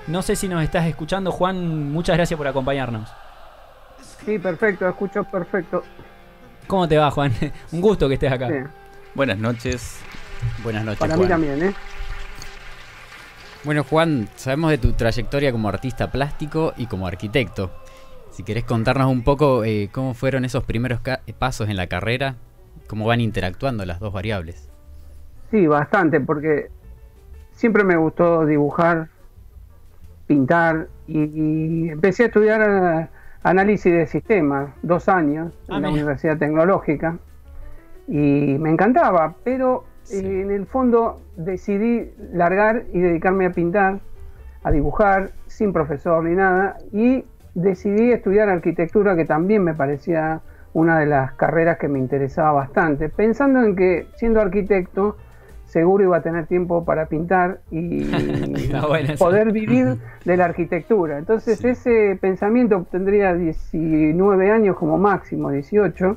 No sé si nos estás escuchando, Juan. Muchas gracias por acompañarnos. Sí, perfecto, escucho perfecto. ¿Cómo te va, Juan? Un gusto que estés acá. Sí, Buenas noches. Buenas noches, para mí Juan. también, ¿eh? Bueno, Juan, sabemos de tu trayectoria como artista plástico y como arquitecto. Si querés contarnos un poco cómo fueron esos primeros pasos en la carrera, cómo van interactuando las dos variables. Sí, bastante, porque siempre me gustó dibujar, pintar y empecé a estudiar análisis de sistemas, 2 años en la mira. Universidad Tecnológica y me encantaba, pero en el fondo decidí largar y dedicarme a pintar, a dibujar, sin profesor ni nada, y decidí estudiar arquitectura, que también me parecía una de las carreras que me interesaba bastante, pensando en que siendo arquitecto seguro iba a tener tiempo para pintar y poder vivir de la arquitectura. Entonces sí, ese pensamiento tendría 19 años como máximo, 18,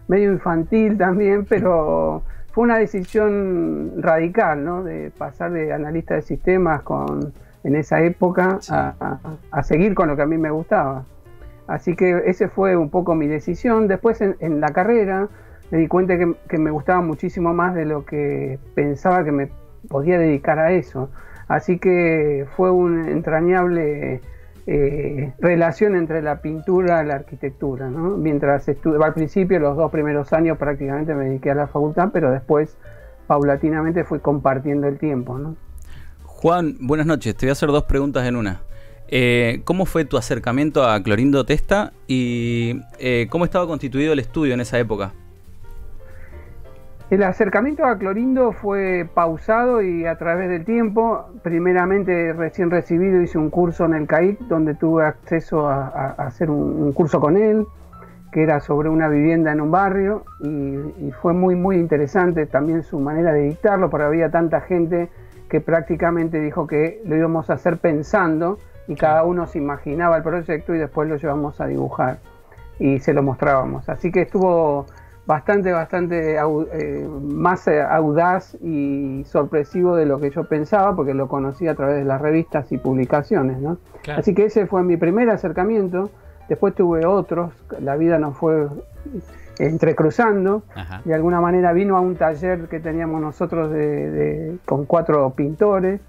medio infantil también, pero fue una decisión radical, ¿no? De pasar de analista de sistemas en esa época a seguir con lo que a mí me gustaba. Así que ese fue un poco mi decisión. Después en la carrera me di cuenta que me gustaba muchísimo más de lo que pensaba que me podía dedicar a eso. Así que fue una entrañable relación entre la pintura y la arquitectura, ¿no? Mientras al principio, los 2 primeros años prácticamente me dediqué a la facultad, pero después paulatinamente fui compartiendo el tiempo, ¿no? Juan, buenas noches. Te voy a hacer 2 preguntas en una. ¿Cómo fue tu acercamiento a Clorindo Testa y cómo estaba constituido el estudio en esa época? El acercamiento a Clorindo fue pausado y a través del tiempo. Primeramente, recién recibido, hice un curso en el CAIC donde tuve acceso a hacer un curso con él, que era sobre una vivienda en un barrio, y fue muy muy interesante también su manera de dictarlo, porque había tanta gente que prácticamente dijo que lo íbamos a hacer pensando y cada uno se imaginaba el proyecto y después lo llevamos a dibujar y se lo mostrábamos. Así que estuvo bastante más audaz y sorpresivo de lo que yo pensaba, porque lo conocí a través de las revistas y publicaciones, ¿no? Claro. Así que ese fue mi primer acercamiento. Después tuve otros, la vida nos fue entrecruzando. Ajá. De alguna manera vino a un taller que teníamos nosotros con 4 pintores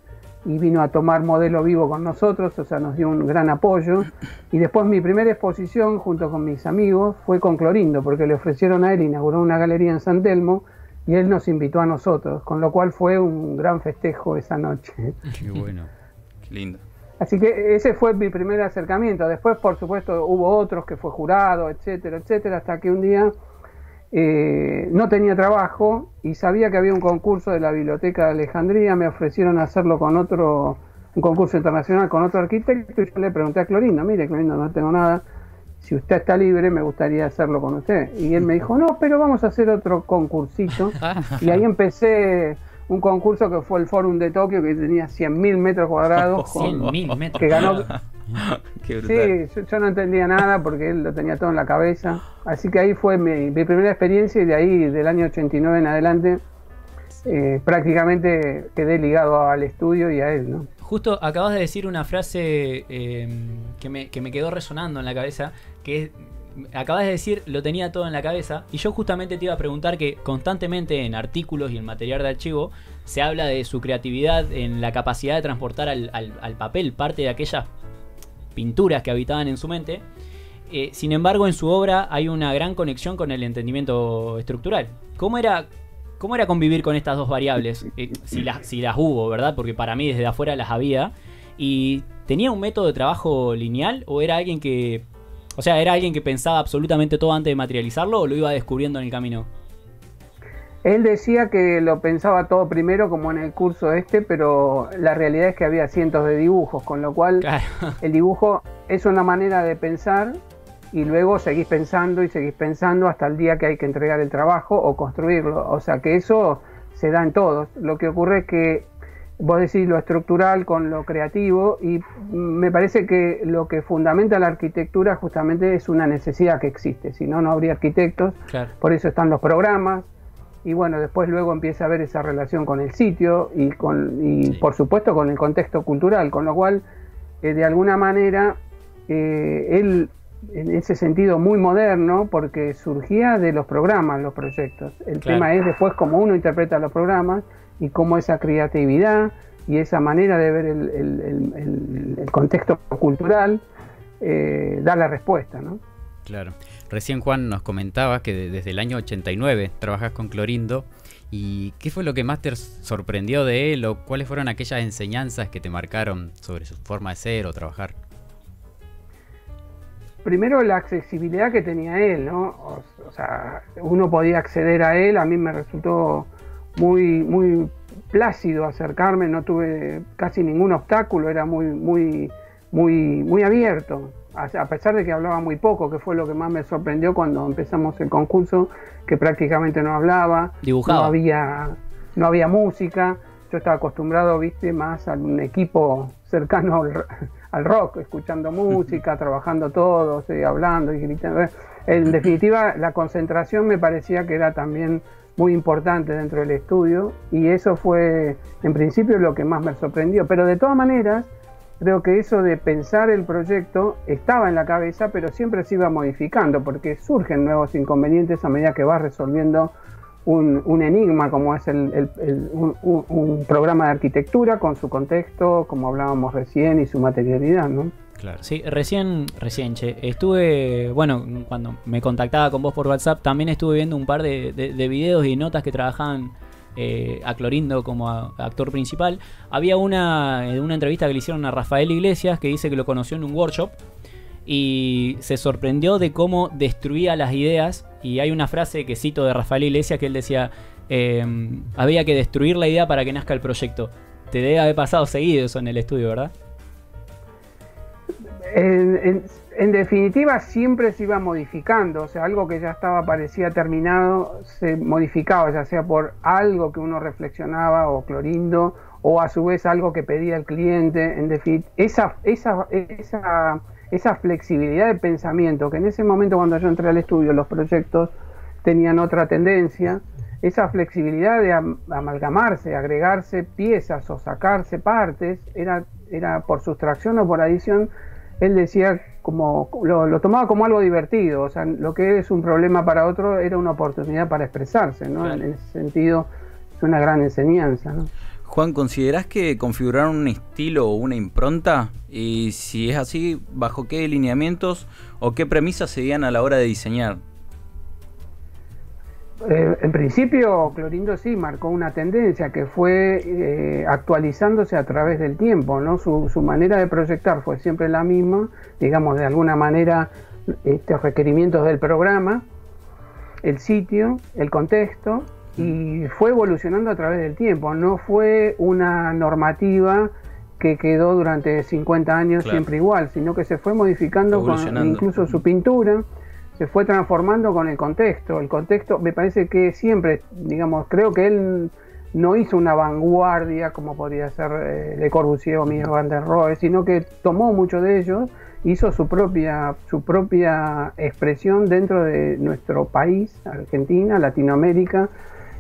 y vino a tomar modelo vivo con nosotros, o sea, nos dio un gran apoyo. Y después mi primera exposición junto con mis amigos fue con Clorindo, porque le ofrecieron a él, inauguró una galería en San Telmo y él nos invitó a nosotros, con lo cual fue un gran festejo esa noche. Qué bueno, qué lindo. Así que ese fue mi primer acercamiento. Después, por supuesto, hubo otros que fue jurado, etcétera, etcétera, hasta que un día no tenía trabajo y sabía que había un concurso de la Biblioteca de Alejandría. Me ofrecieron hacerlo con un concurso internacional con otro arquitecto, y yo le pregunté a Clorindo: mire, Clorindo, no tengo nada, si usted está libre me gustaría hacerlo con usted. Y él me dijo: no, pero vamos a hacer otro concursito. Y ahí empecé un concurso que fue el Fórum de Tokio, que tenía 100.000 metros cuadrados. 100.000 metros. Que ganó. Qué brutal. Sí, yo no entendía nada porque él lo tenía todo en la cabeza. Así que ahí fue mi primera experiencia, y de ahí, del año 89 en adelante, prácticamente quedé ligado al estudio y a él, ¿no? Justo acabas de decir una frase que me quedó resonando en la cabeza, que es, acabas de decir: lo tenía todo en la cabeza, y yo justamente te iba a preguntar que constantemente en artículos y en material de archivo se habla de su creatividad en la capacidad de transportar al papel parte de aquellas pinturas que habitaban en su mente. Sin embargo, en su obra hay una gran conexión con el entendimiento estructural. ¿Cómo era convivir con estas dos variables? Si las hubo, ¿verdad? Porque para mí desde afuera las había. ¿Y tenía un método de trabajo lineal o era alguien que... O sea, ¿era alguien que pensaba absolutamente todo antes de materializarlo o lo iba descubriendo en el camino? Él decía que lo pensaba todo primero, como en el curso pero la realidad es que había cientos de dibujos, con lo cual claro, el dibujo es una manera de pensar y luego seguís pensando hasta el día que hay que entregar el trabajo o construirlo. O sea que eso se da en todos. Lo que ocurre es que vos decís lo estructural con lo creativo, y me parece que lo que fundamenta la arquitectura justamente es una necesidad que existe, si no, no habría arquitectos. Claro. Por eso están los programas, y bueno, después luego empieza a haber esa relación con el sitio y sí, por supuesto con el contexto cultural, con lo cual de alguna manera, él, en ese sentido, muy moderno, porque surgía de los programas, los proyectos. El tema es después cómo uno interpreta los programas y cómo esa creatividad y esa manera de ver el contexto cultural da la respuesta, ¿no? Claro. Recién, Juan, nos comentabas que desde el año 89 trabajas con Clorindo. ¿Y qué fue lo que más te sorprendió de él, o cuáles fueron aquellas enseñanzas que te marcaron sobre su forma de ser o trabajar? Primero, la accesibilidad que tenía él, ¿no? O sea, uno podía acceder a él. A mí me resultó muy plácido acercarme, no tuve casi ningún obstáculo, era muy abierto, a pesar de que hablaba muy poco, que fue lo que más me sorprendió cuando empezamos el concurso, que prácticamente no hablaba, dibujaba, no había música. Yo estaba acostumbrado, viste, más a un equipo cercano al rock, escuchando música, trabajando todos, hablando y gritando. En definitiva, la concentración me parecía que era también muy importante dentro del estudio, y eso fue en principio lo que más me sorprendió. Pero de todas maneras, creo que eso de pensar el proyecto estaba en la cabeza, pero siempre se iba modificando, porque surgen nuevos inconvenientes a medida que vas resolviendo un enigma, como es un programa de arquitectura con su contexto, como hablábamos recién, y su materialidad, ¿no? Claro. Sí, recién, che, estuve, bueno, cuando me contactaba con vos por WhatsApp, también estuve viendo un par de videos y notas que trabajaban a Clorindo como actor principal. Había una entrevista que le hicieron a Rafael Iglesias, que dice que lo conoció en un workshop y se sorprendió de cómo destruía las ideas. Y hay una frase que cito de Rafael Iglesias, que él decía, había que destruir la idea para que nazca el proyecto. Te debe haber pasado seguido eso en el estudio, ¿verdad? En definitiva, siempre se iba modificando. O sea, algo que ya parecía terminado se modificaba, ya sea por algo que uno reflexionaba o Clorindo, o a su vez algo que pedía el cliente. En definitiva, esa flexibilidad de pensamiento, que en ese momento, cuando yo entré al estudio, los proyectos tenían otra tendencia. Esa flexibilidad de amalgamarse, agregarse piezas o sacarse partes, era por sustracción o por adición. Él decía, como lo tomaba como algo divertido. O sea, lo que es un problema para otro era una oportunidad para expresarse, ¿no? Claro. En ese sentido, es una gran enseñanza, ¿no? Juan, ¿considerás que configuraron un estilo o una impronta? Y si es así, ¿bajo qué lineamientos o qué premisas seguían a la hora de diseñar? En principio, Clorindo sí marcó una tendencia que fue actualizándose a través del tiempo, ¿no? Su manera de proyectar fue siempre la misma, digamos, de alguna manera, requerimientos del programa, el sitio, el contexto, y fue evolucionando a través del tiempo. No fue una normativa que quedó durante 50 años siempre igual, sino que se fue modificando incluso su pintura. Se fue transformando con el contexto. El contexto, me parece que siempre, digamos, creo que él no hizo una vanguardia como podría ser Le Corbusier o Mies van der Rohe, sino que tomó mucho de ellos, hizo su propia expresión dentro de nuestro país, Argentina, Latinoamérica,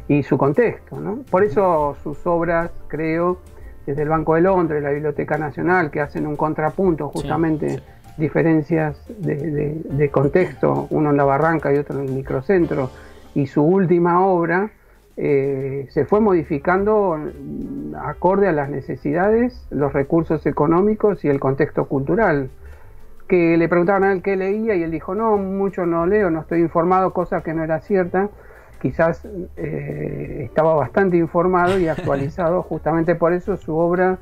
y su contexto, ¿no? Por eso sus obras, creo, desde el Banco de Londres, la Biblioteca Nacional, que hacen un contrapunto justamente. Sí. Diferencias de contexto, uno en la Barranca y otro en el microcentro, y su última obra se fue modificando acorde a las necesidades, los recursos económicos y el contexto cultural. Que le preguntaban a él qué leía y él dijo, no, mucho no leo, no estoy informado, cosa que no era cierta. Quizás estaba bastante informado y actualizado. Justamente por eso su obra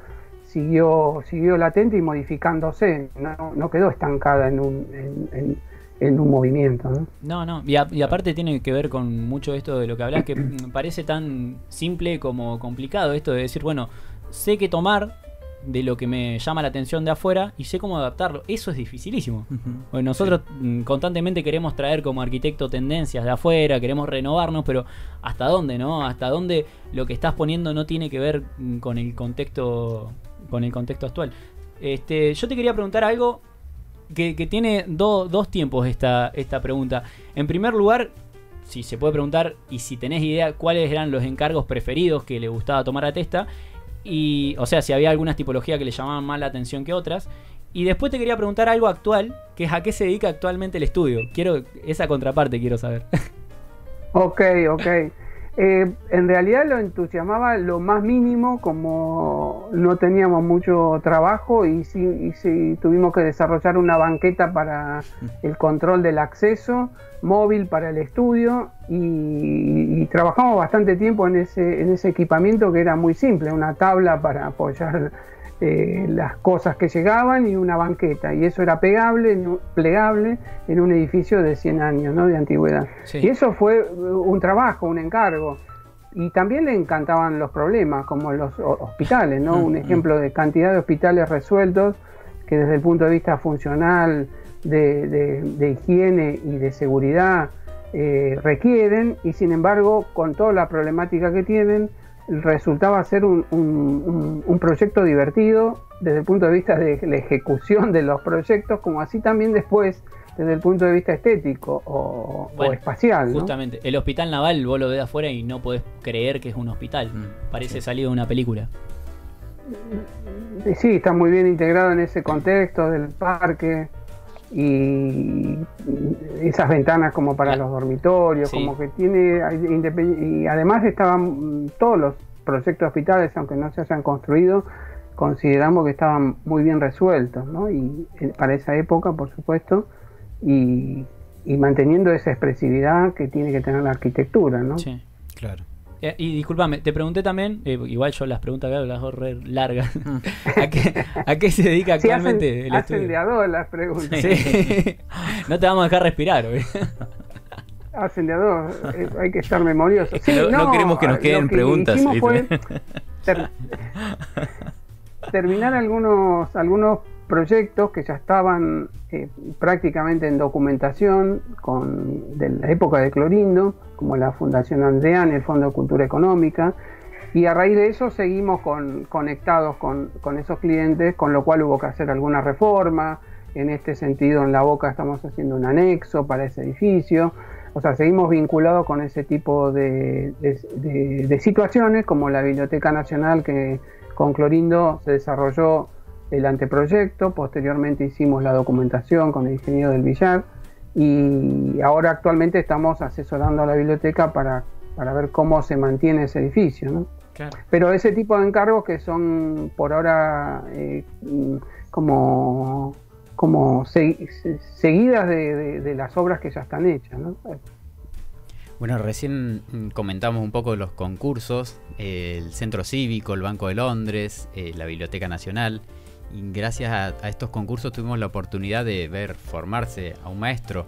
siguió latente y modificándose, no quedó estancada en un movimiento, ¿no? No, y aparte tiene que ver con mucho esto de lo que hablas, que parece tan simple como complicado, esto de decir, bueno, sé qué tomar de lo que me llama la atención de afuera y sé cómo adaptarlo. Eso es dificilísimo. Porque nosotros constantemente queremos traer como arquitecto tendencias de afuera, queremos renovarnos, pero ¿hasta dónde, no? ¿Hasta dónde lo que estás poniendo no tiene que ver con el contexto actual? Yo te quería preguntar algo que tiene dos tiempos esta pregunta. En primer lugar, si se puede preguntar, y si tenés idea, cuáles eran los encargos preferidos que le gustaba tomar a Testa, y, o sea, si había algunas tipologías que le llamaban más la atención que otras. Y después te quería preguntar algo actual, que es a qué se dedica actualmente el estudio. Esa contraparte quiero saber. Ok. En realidad lo entusiasmaba lo más mínimo, como no teníamos mucho trabajo y sí tuvimos que desarrollar una banqueta para el control del acceso, móvil para el estudio y trabajamos bastante tiempo en ese equipamiento que era muy simple, una tabla para apoyar las cosas que llegaban y una banqueta, y eso era plegable en un edificio de 100 años, ¿no?, de antigüedad. Sí. Y eso fue un trabajo, un encargo, y también le encantaban los problemas, como los hospitales, ¿no? Un ejemplo de cantidad de hospitales resueltos que desde el punto de vista funcional, de higiene y de seguridad requieren, y sin embargo, con toda la problemática que tienen, resultaba ser un proyecto divertido desde el punto de vista de la ejecución de los proyectos, como así también después desde el punto de vista estético o espacial, ¿no? Justamente, el hospital naval vos lo ves de afuera y no podés creer que es un hospital. Parece salido de una película. Sí, está muy bien integrado en ese contexto del parque, y esas ventanas como para los dormitorios, sí, como que tiene, y además estaban todos los proyectos hospitales, aunque no se hayan construido, consideramos que estaban muy bien resueltos, ¿no? Y para esa época, por supuesto, y manteniendo esa expresividad que tiene que tener la arquitectura, ¿no? Sí, claro. Y discúlpame, te pregunté también, igual yo las preguntas que hago las hago re largas. ¿A qué se dedica actualmente el estudio? Hacen de a dos las preguntas. Sí. No te vamos a dejar respirar, ¿eh? Hacen de a dos, hay que estar memorioso. Sí, no queremos que nos queden preguntas. Lo que hicimos fue terminar algunos proyectos que ya estaban prácticamente en documentación de la época de Clorindo, como la Fundación Andrean, el Fondo de Cultura Económica, y a raíz de eso seguimos conectados con esos clientes, con lo cual hubo que hacer alguna reforma. En este sentido, en La Boca estamos haciendo un anexo para ese edificio. O sea, seguimos vinculados con ese tipo de situaciones, como la Biblioteca Nacional, que con Clorindo se desarrolló el anteproyecto. Posteriormente hicimos la documentación con el ingeniero del Villar, y ahora actualmente estamos asesorando a la biblioteca para ver cómo se mantiene ese edificio, ¿no? Claro. Pero ese tipo de encargos que son por ahora como seguidas de las obras que ya están hechas, ¿no? Bueno, recién comentamos un poco los concursos, el Centro Cívico, el Banco de Londres, la Biblioteca Nacional. Y gracias a estos concursos tuvimos la oportunidad de ver formarse a un maestro.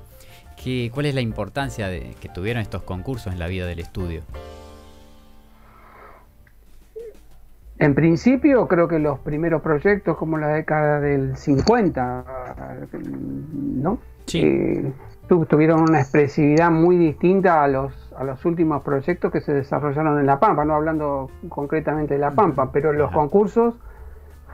¿Cuál es la importancia que tuvieron estos concursos en la vida del estudio? En principio, creo que los primeros proyectos, como la década del 50, ¿no? Sí. Tuvieron una expresividad muy distinta a los últimos proyectos que se desarrollaron en La Pampa, no hablando concretamente de La Pampa, pero los concursos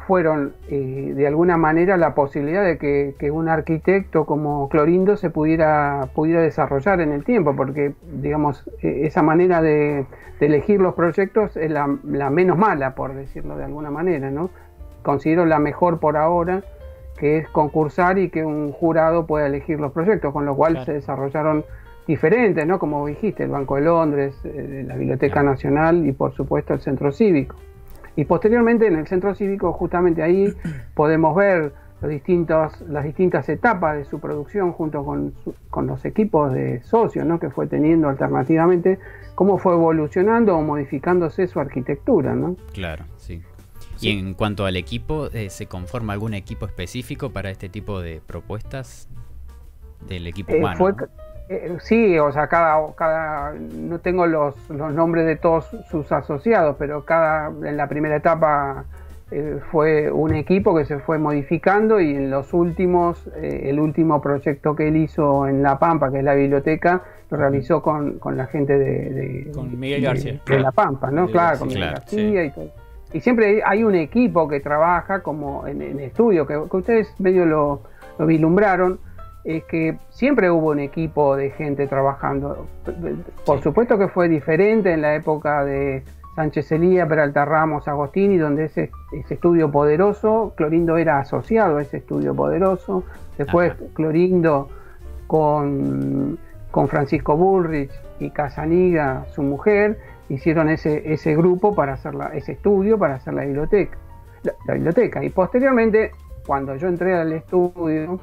fueron de alguna manera la posibilidad de que un arquitecto como Clorindo se pudiera desarrollar en el tiempo, porque digamos esa manera de elegir los proyectos es la menos mala, por decirlo de alguna manera, ¿no? Considero la mejor por ahora, que es concursar y que un jurado pueda elegir los proyectos, con lo cual claro, se desarrollaron diferentes, ¿no? Como dijiste, el Banco de Londres, la Biblioteca claro, Nacional y por supuesto el Centro Cívico. Y posteriormente en el Centro Cívico, justamente ahí podemos ver las distintas etapas de su producción junto con los equipos de socios, ¿no? Que fue teniendo alternativamente, cómo fue evolucionando o modificándose su arquitectura, ¿no? Claro, sí. Y en cuanto al equipo, ¿se conforma algún equipo específico para este tipo de propuestas del equipo humano? Sí, o sea, no tengo los nombres de todos sus asociados, pero en la primera etapa fue un equipo que se fue modificando, y en los últimos, el último proyecto que él hizo en La Pampa, que es la biblioteca, lo realizó con la gente con Miguel García. De La Pampa, ¿no? Claro, con Miguel García, sí. Y todo. Y siempre hay un equipo que trabaja como en estudio, que ustedes medio lo vislumbraron, es que siempre hubo un equipo de gente trabajando. Por supuesto que fue diferente en la época de Sánchez Elía, Peralta Ramos, Agostini, donde ese estudio poderoso, Clorindo era asociado a ese estudio poderoso. Después Clorindo con Francisco Bullrich y Casaniga, su mujer, hicieron ese grupo para hacer ese estudio, para hacer la biblioteca. Y posteriormente, cuando yo entré al estudio,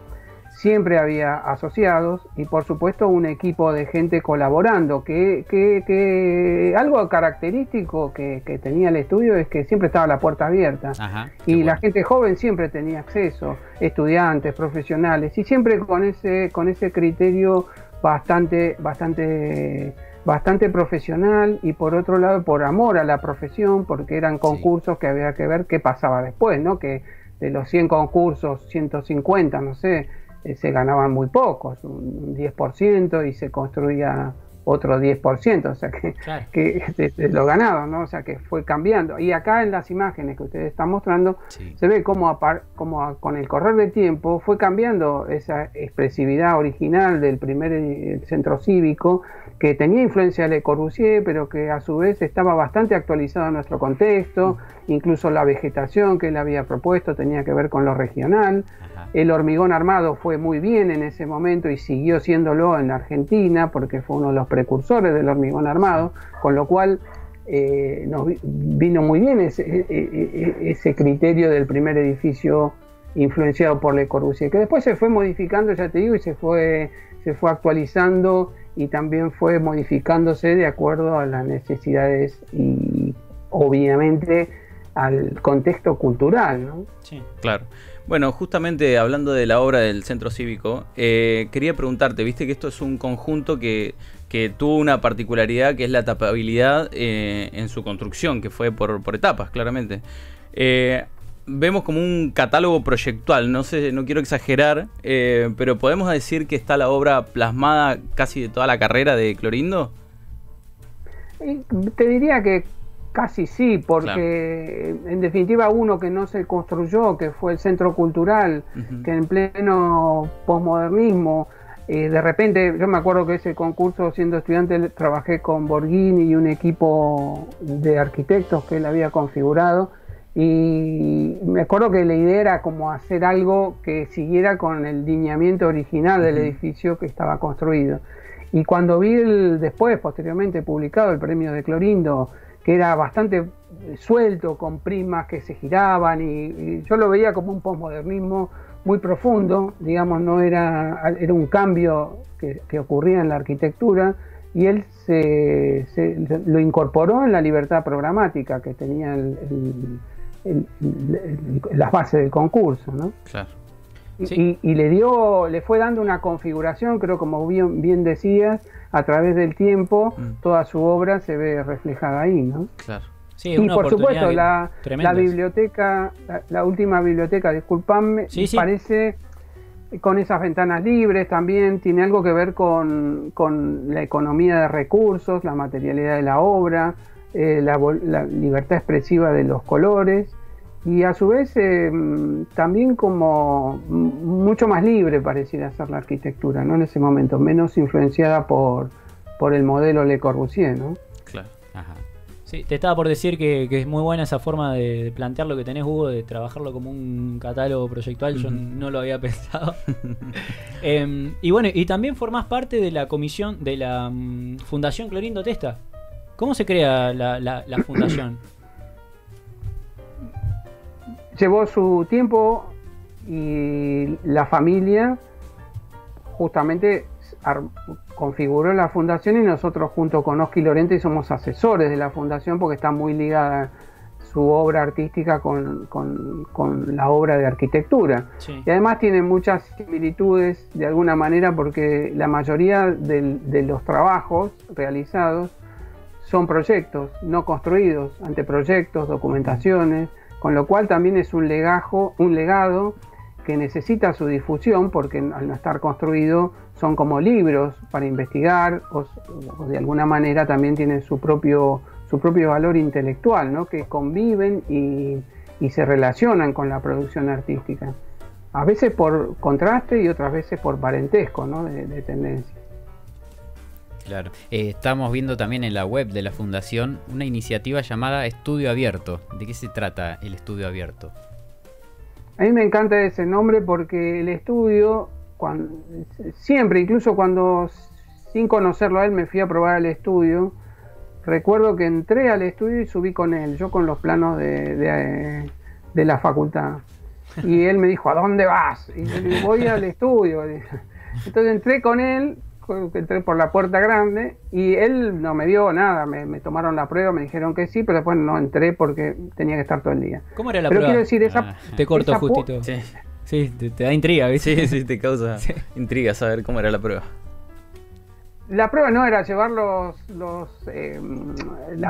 siempre había asociados y por supuesto un equipo de gente colaborando, que algo característico que tenía el estudio es que siempre estaba la puerta abierta. Y la gente joven siempre tenía acceso, estudiantes, profesionales, y siempre con ese criterio bastante profesional, y por otro lado por amor a la profesión, porque eran concursos que había que ver qué pasaba después, ¿no? Que de los 100 concursos, 150, no sé, se ganaban muy pocos, un 10%, y se construía otro 10%, o sea que lo ganaban, ¿no? O sea que fue cambiando. Y acá en las imágenes que ustedes están mostrando, se ve cómo con el correr del tiempo fue cambiando esa expresividad original del primer centro cívico, que tenía influencia de Le Corbusier, pero que a su vez estaba bastante actualizado a nuestro contexto. Incluso la vegetación que él había propuesto tenía que ver con lo regional. El hormigón armado fue muy bien en ese momento y siguió siéndolo en la Argentina, porque fue uno de los precursores del hormigón armado, con lo cual nos vino muy bien ese criterio del primer edificio influenciado por Le Corbusier, que después se fue modificando, ya te digo, y se fue actualizando, y también fue modificándose de acuerdo a las necesidades y obviamente al contexto cultural, ¿no? Sí, claro. Bueno, justamente hablando de la obra del Centro Cívico, quería preguntarte, viste que esto es un conjunto que tuvo una particularidad, que es la etapabilidad en su construcción, que fue por etapas, claramente. Vemos como un catálogo proyectual, no sé, no quiero exagerar, pero ¿podemos decir que está la obra plasmada casi de toda la carrera de Clorindo? Te diría que casi sí, porque en definitiva uno que no se construyó, que fue el Centro Cultural, que en pleno posmodernismo, de repente, yo me acuerdo que ese concurso, siendo estudiante, trabajé con Borghini y un equipo de arquitectos que él había configurado, y me acuerdo que la idea era como hacer algo que siguiera con el lineamiento original del edificio que estaba construido. Y cuando vi después, posteriormente publicado, el premio de Clorindo, que era bastante suelto, con prismas que se giraban, y yo lo veía como un posmodernismo muy profundo, digamos, no era un cambio que ocurría en la arquitectura, y él lo incorporó en la libertad programática que tenía las bases del concurso, ¿no? Claro. Sí. Y le fue dando una configuración, creo, como bien decías, a través del tiempo, toda su obra se ve reflejada ahí, ¿no? Claro. Sí, y por supuesto la biblioteca, la última biblioteca, disculpame, parece con esas ventanas libres, también tiene algo que ver con la economía de recursos, la materialidad de la obra, la libertad expresiva de los colores, y a su vez también como mucho más libre pareciera ser la arquitectura, ¿no? En ese momento, menos influenciada por el modelo Le Corbusier, ¿no? Claro. Ajá. Sí, te estaba por decir que es muy buena esa forma de plantear lo que tenés, Hugo, de trabajarlo como un catálogo proyectual. Yo no lo había pensado. Y bueno, y también formás parte de la comisión de la Fundación Clorindo Testa. ¿Cómo se crea la fundación? Llevó su tiempo, y la familia justamente configuró la fundación, y nosotros junto con Oski Lorente somos asesores de la fundación, porque está muy ligada su obra artística con la obra de arquitectura. Sí. Y además tiene muchas similitudes de alguna manera, porque la mayoría de los trabajos realizados son proyectos no construidos, anteproyectos, documentaciones, con lo cual también es un legado que necesita su difusión, porque al no estar construido son como libros para investigar, o de alguna manera también tienen su propio valor intelectual, ¿no? Que conviven y se relacionan con la producción artística, a veces por contraste y otras veces por parentesco, ¿no? de tendencia. Claro. Estamos viendo también en la web de la Fundación una iniciativa llamada Estudio Abierto. ¿De qué se trata el Estudio Abierto? A mí me encanta ese nombre porque el estudio, siempre, incluso cuando sin conocerlo a él me fui a probar el estudio, recuerdo que entré al estudio y subí con él, yo con los planos de la facultad. Y él me dijo, ¿a dónde vas? Y yo le digo, voy al estudio. Entonces entré con él, entré por la puerta grande y él no me dio nada, me tomaron la prueba, me dijeron que sí, pero después no entré porque tenía que estar todo el día. ¿Cómo era la pero prueba? Quiero decir, te corto justito. Sí, Sí, te da intriga, ¿viste? sí, te causa intriga saber cómo era la prueba. La prueba no era llevar la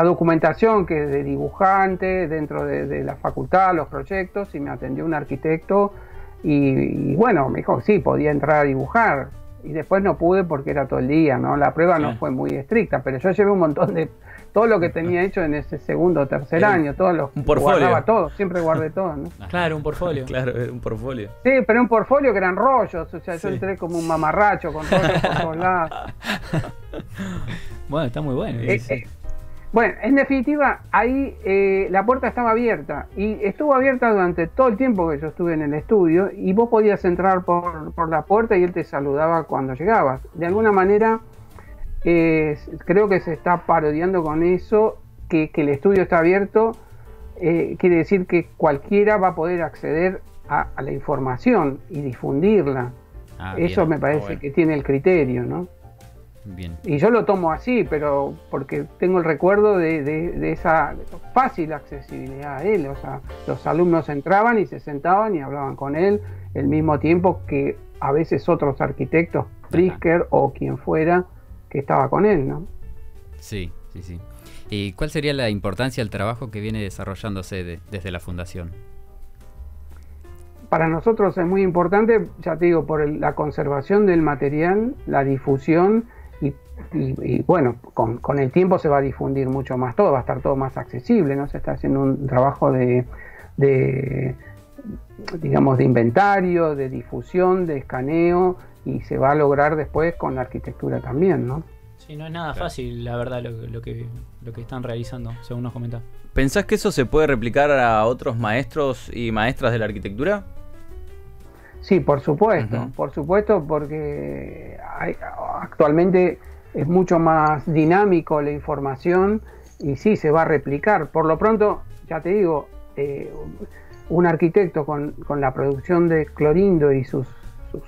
documentación que es de dibujante dentro de la facultad, los proyectos, y me atendió un arquitecto y bueno, me dijo que sí, podía entrar a dibujar. Y después no pude porque era todo el día, ¿no? La prueba no fue muy estricta, pero yo llevé un montón de todo lo que tenía hecho en ese segundo o tercer año, todos los un portfolio. Guardaba todo, siempre guardé todo, ¿no? Claro, un portfolio. Claro, era un portfolio. Sí, pero un portfolio que eran rollos, o sea, yo Sí. entré como un mamarracho con rollos por todos lados. Bueno, está muy bueno. Bueno, en definitiva, ahí la puerta estaba abierta y estuvo abierta durante todo el tiempo que yo estuve en el estudio y vos podías entrar por la puerta y él te saludaba cuando llegabas. De alguna manera, creo que se está parodiando con eso, que el estudio está abierto, quiere decir que cualquiera va a poder acceder a la información y difundirla. Eso me parece que tiene el criterio, ¿no? Bien. Y yo lo tomo así, pero porque tengo el recuerdo de esa fácil accesibilidad a él. O sea, los alumnos entraban y se sentaban y hablaban con él al mismo tiempo que a veces otros arquitectos, Pritzker o quien fuera, que estaba con él, ¿no? Sí. ¿Y cuál sería la importancia del trabajo que viene desarrollándose desde la Fundación? Para nosotros es muy importante, ya te digo, por la conservación del material, la difusión y bueno, con el tiempo se va a difundir mucho más todo, va a estar todo más accesible, ¿no? Se está haciendo un trabajo digamos, de inventario, de difusión, de escaneo y se va a lograr después con la arquitectura también, ¿no? Sí, no es nada fácil, la verdad, lo que están realizando, según nos comentás. ¿Pensás que eso se puede replicar a otros maestros y maestras de la arquitectura? Sí, por supuesto, porque actualmente es mucho más dinámico la información y sí, se va a replicar. Por lo pronto, ya te digo, un arquitecto con la producción de Clorindo y sus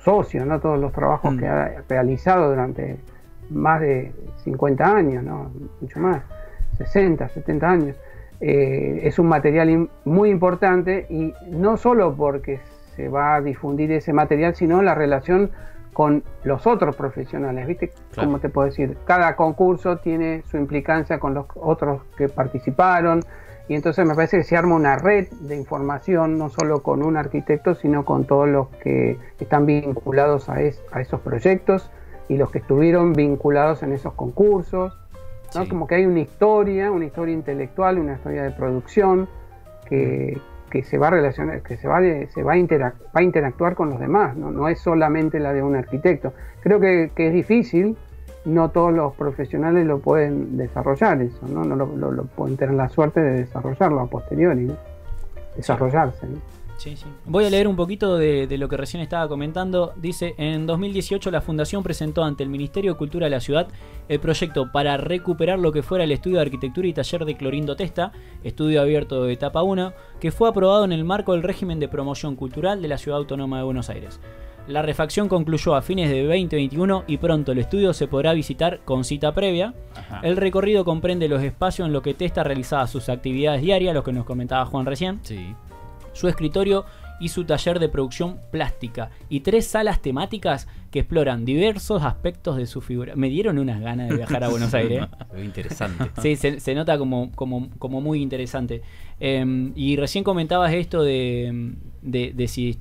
socios, ¿no? Todos los trabajos que ha realizado durante más de 50 años, ¿no? Mucho más, 60, 70 años. Es un material muy importante y no solo porque se va a difundir ese material, sino la relación con los otros profesionales, ¿viste? Claro. ¿Cómo te puedo decir? Cada concurso tiene su implicancia con los otros que participaron y entonces me parece que se arma una red de información, no solo con un arquitecto, sino con todos los que están vinculados a esos proyectos y los que estuvieron vinculados en esos concursos, ¿no? Sí. Como que hay una historia intelectual, una historia de producción que se va a relacionar, que va a interactuar con los demás, ¿no? No es solamente la de un arquitecto. Creo que es difícil, no todos los profesionales lo pueden desarrollar eso, ¿no? No lo pueden tener la suerte de desarrollarlo a posteriori, ¿no? Desarrollarse, ¿no? Sí. Voy a leer un poquito de lo que recién estaba comentando. Dice, en 2018 la Fundación presentó ante el Ministerio de Cultura de la ciudad el proyecto para recuperar lo que fuera el estudio de arquitectura y taller de Clorindo Testa, estudio abierto de etapa 1, que fue aprobado en el marco del régimen de promoción cultural de la Ciudad Autónoma de Buenos Aires. La refacción concluyó a fines de 2021 y pronto el estudio se podrá visitar con cita previa. Ajá. El recorrido comprende los espacios en los que Testa realizaba sus actividades diarias, los que nos comentaba Juan recién, Sí. su escritorio y su taller de producción plástica, y 3 salas temáticas que exploran diversos aspectos de su figura. Me dieron unas ganas de viajar a Buenos Aires. Muy interesante. Sí, se nota como muy interesante. Y recién comentabas esto de si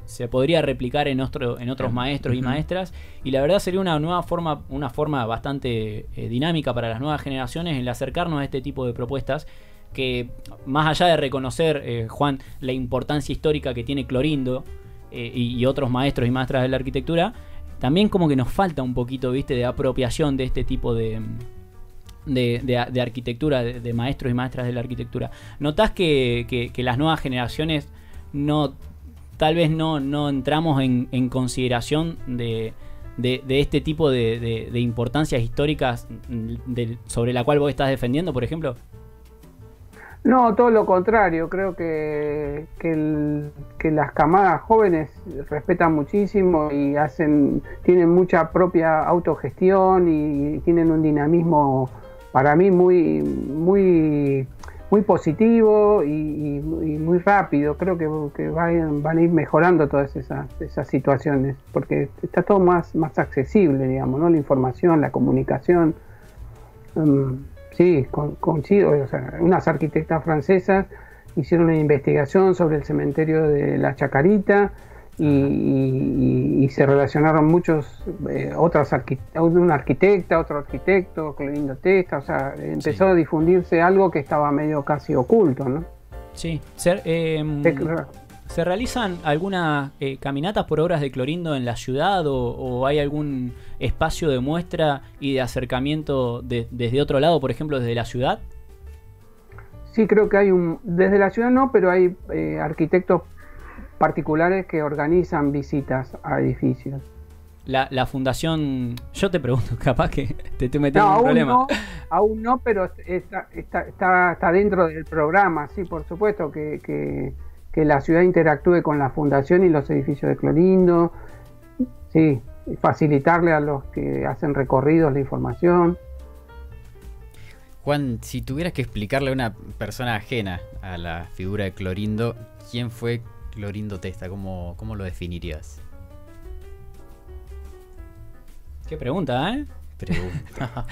se podría replicar en otros maestros y maestras, y la verdad sería una forma bastante dinámica para las nuevas generaciones el acercarnos a este tipo de propuestas que, más allá de reconocer, Juan, la importancia histórica que tiene Clorindo y otros maestros y maestras de la arquitectura, también como que nos falta un poquito, ¿viste? De apropiación de este tipo de arquitectura, de maestros y maestras de la arquitectura. ¿Notás que las nuevas generaciones tal vez no entramos en consideración de este tipo de importancias históricas sobre la cual vos estás defendiendo, por ejemplo? No, todo lo contrario. Creo que las camadas jóvenes respetan muchísimo y tienen mucha propia autogestión y tienen un dinamismo para mí muy positivo y muy rápido. Creo que van a ir mejorando todas esas situaciones, porque está todo más accesible, digamos, ¿no? La información, la comunicación. Sí, coincido. O sea, unas arquitectas francesas hicieron una investigación sobre el cementerio de la Chacarita y se relacionaron muchos una arquitecta, otro arquitecto, Clorindo Testa. O sea, empezó a difundirse algo que estaba medio casi oculto, ¿no? Sí. ¿Se realizan algunas caminatas por obras de Clorindo en la ciudad o hay algún espacio de muestra y de acercamiento desde otro lado, por ejemplo, desde la ciudad? Sí, creo que hay desde la ciudad no, pero hay arquitectos particulares que organizan visitas a edificios. La fundación, yo te pregunto, capaz que te estoy metiendo en un problema. Aún no, pero está dentro del programa, sí, por supuesto, que la ciudad interactúe con la fundación y los edificios de Clorindo, sí, facilitarle a los que hacen recorridos la información. Juan, si tuvieras que explicarle a una persona ajena a la figura de Clorindo, ¿quién fue Clorindo Testa? ¿Cómo lo definirías? Qué pregunta, ¿eh? Pregunta.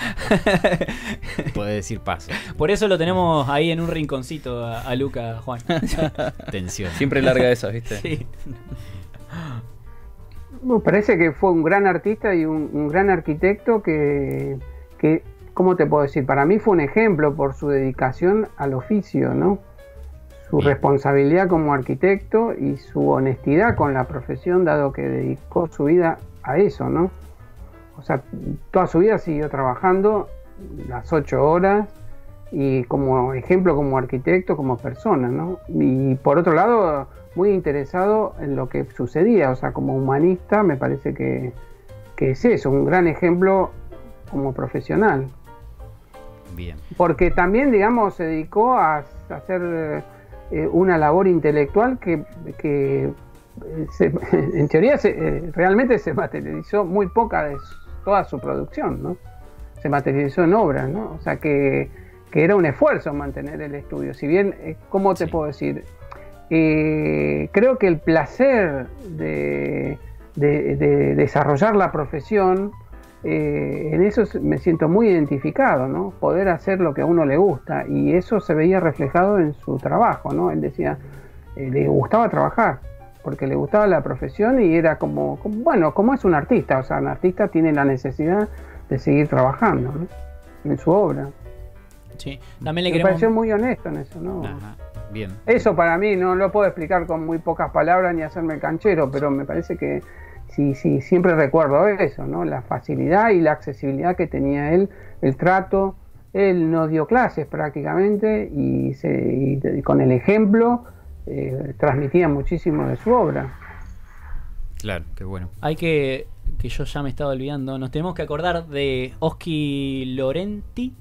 Puede decir paso. Por eso lo tenemos ahí en un rinconcito a Luca, Juan. Tensión. Siempre larga esa, ¿viste? Sí. Me parece que fue un gran artista y un gran arquitecto que, ¿cómo te puedo decir? Para mí fue un ejemplo por su dedicación al oficio, ¿no? Su responsabilidad como arquitecto y su honestidad con la profesión, dado que dedicó su vida a eso, ¿no? O sea, toda su vida siguió trabajando las 8 horas y como ejemplo, como arquitecto, como persona, ¿no? Y por otro lado, muy interesado en lo que sucedía, o sea, como humanista me parece que es eso, un gran ejemplo como profesional. Bien. Porque también, digamos, se dedicó a hacer una labor intelectual que en teoría realmente se materializó muy poca de toda su producción, ¿no? Se materializó en obras, ¿no? O sea que era un esfuerzo mantener el estudio. Si bien, ¿cómo te puedo decir? Creo que el placer de desarrollar la profesión, en eso me siento muy identificado, ¿no? Poder hacer lo que a uno le gusta, y eso se veía reflejado en su trabajo, ¿no? Él decía, le gustaba trabajar, porque le gustaba la profesión y era como es un artista, o sea, un artista tiene la necesidad de seguir trabajando, ¿no? En su obra. Sí, también le me pareció muy honesto en eso, ¿no? Ajá, bien. Eso para mí no lo puedo explicar con muy pocas palabras ni hacerme canchero, pero me parece que sí, siempre recuerdo eso, ¿no? La facilidad y la accesibilidad que tenía él, el trato. Él no dio clases prácticamente y con el ejemplo transmitía muchísimo de su obra. Claro, qué bueno. Hay que yo ya me estaba olvidando, nos tenemos que acordar de Oski Lorenti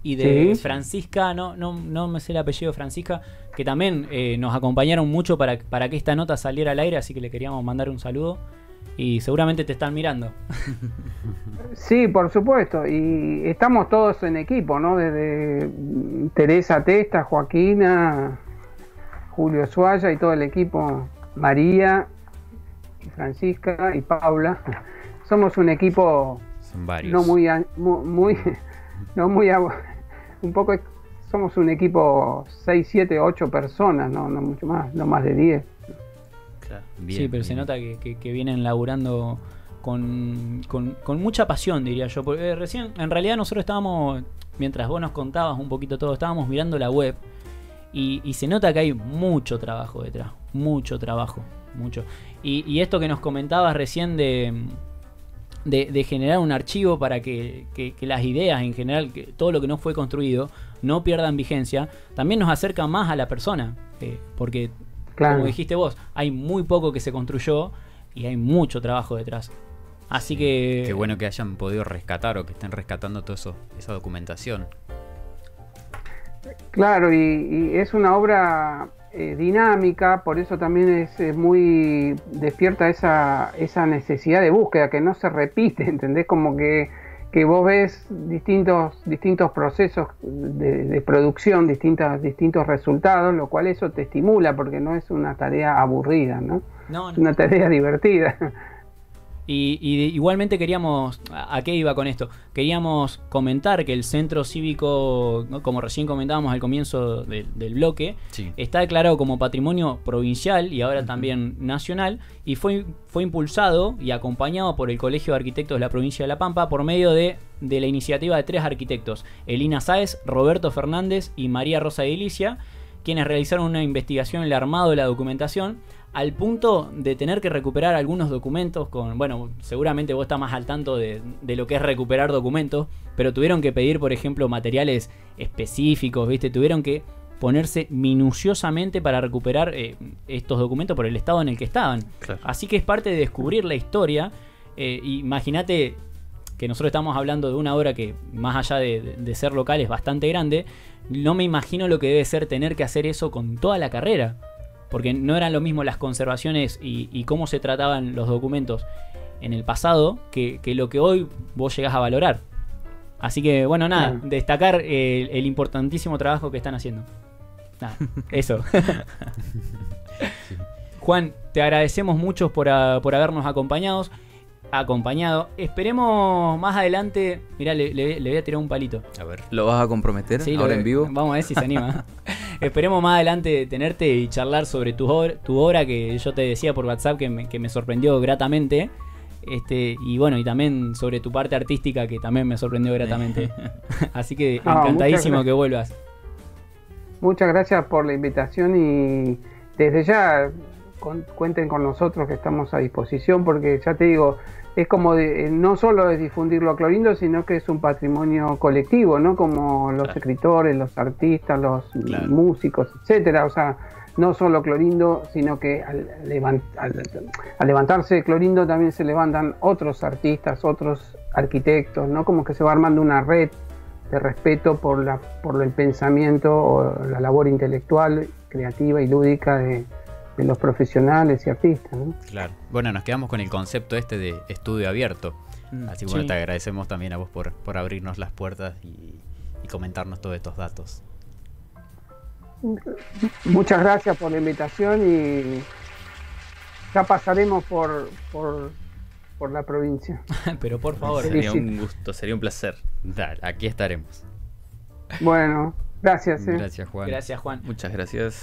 y de Francisca, no me sé el apellido, Francisca, que también nos acompañaron mucho para que esta nota saliera al aire, así que le queríamos mandar un saludo y seguramente te están mirando. Sí, por supuesto, y estamos todos en equipo, ¿no? Desde Teresa Testa, Joaquina, Julio Suaya y todo el equipo, María, Francisca y Paula. Somos un equipo. Son varios. Un poco, somos un equipo 6, 7, 8 personas, no mucho más, no más de 10. Claro, bien, sí, pero bien. se nota que vienen laburando con mucha pasión, diría yo. Porque recién, en realidad nosotros estábamos, mientras vos nos contabas un poquito todo, estábamos mirando la web y se nota que hay mucho trabajo detrás, mucho trabajo, mucho. Y esto que nos comentabas recién de de generar un archivo para que las ideas en general, que todo lo que no fue construido, no pierdan vigencia, también nos acerca más a la persona. Porque, Claro. como dijiste vos, hay muy poco que se construyó y hay mucho trabajo detrás. Así que... Qué bueno que hayan podido rescatar o que estén rescatando todo eso, esa documentación. Claro, y es una obra dinámica, por eso también es muy despierta esa necesidad de búsqueda, que no se repite, ¿entendés? Como que vos ves distintos procesos de producción, distintos resultados, lo cual eso te estimula, porque no es una tarea aburrida, ¿no? No, Es una tarea divertida. Igualmente queríamos, ¿a qué iba con esto? Queríamos comentar que el centro cívico, ¿no?, como recién comentábamos al comienzo del bloque, Sí. está declarado como patrimonio provincial y ahora también nacional, y fue impulsado y acompañado por el Colegio de Arquitectos de la provincia de La Pampa por medio de la iniciativa de 3 arquitectos, Elina Sáez, Roberto Fernández y María Rosa de Ilicia, quienes realizaron una investigación en el armado de la documentación, al punto de tener que recuperar algunos documentos bueno, seguramente vos estás más al tanto de lo que es recuperar documentos, pero tuvieron que pedir, por ejemplo, materiales específicos, ¿viste? Tuvieron que ponerse minuciosamente para recuperar estos documentos por el estado en el que estaban. Claro. Así que es parte de descubrir la historia. Imagínate que nosotros estamos hablando de una obra que, más allá de ser local, es bastante grande. No me imagino lo que debe ser tener que hacer eso con toda la carrera, porque no eran lo mismo las conservaciones y cómo se trataban los documentos en el pasado que lo que hoy vos llegás a valorar. Así que, bueno, nada, Claro. destacar el importantísimo trabajo que están haciendo. Nada, eso. Juan, te agradecemos mucho por habernos acompañado. Esperemos más adelante. Mirá, le voy a tirar un palito. A ver. ¿Lo vas a comprometer Sí, ahora en vivo? Vamos a ver si se anima. Esperemos más adelante tenerte y charlar sobre tu obra, que yo te decía por WhatsApp que me sorprendió gratamente. Y bueno, y también sobre tu parte artística, que también me sorprendió gratamente. Así que encantadísimo muchas que vuelvas. Muchas gracias por la invitación y desde ya cuenten con nosotros, que estamos a disposición, porque ya te digo, es como no solo es difundir lo clorindo, sino que es un patrimonio colectivo, ¿no? Como los Claro. escritores, los artistas, los Claro. músicos, etcétera. O sea, no solo clorindo, sino que al levantarse Clorindo también se levantan otros artistas, otros arquitectos, ¿no? Como que se va armando una red de respeto por el pensamiento o la labor intelectual, creativa y lúdica de los profesionales y artistas, ¿no? Claro. Bueno, nos quedamos con el concepto de estudio abierto. Así que bueno, Sí. te agradecemos también a vos por abrirnos las puertas y comentarnos todos estos datos. Muchas gracias por la invitación y ya pasaremos por la provincia. Pero por favor. Sería un gusto, sería un placer. Dale, aquí estaremos. Bueno, gracias. Gracias, Juan. Gracias, Juan. Muchas gracias.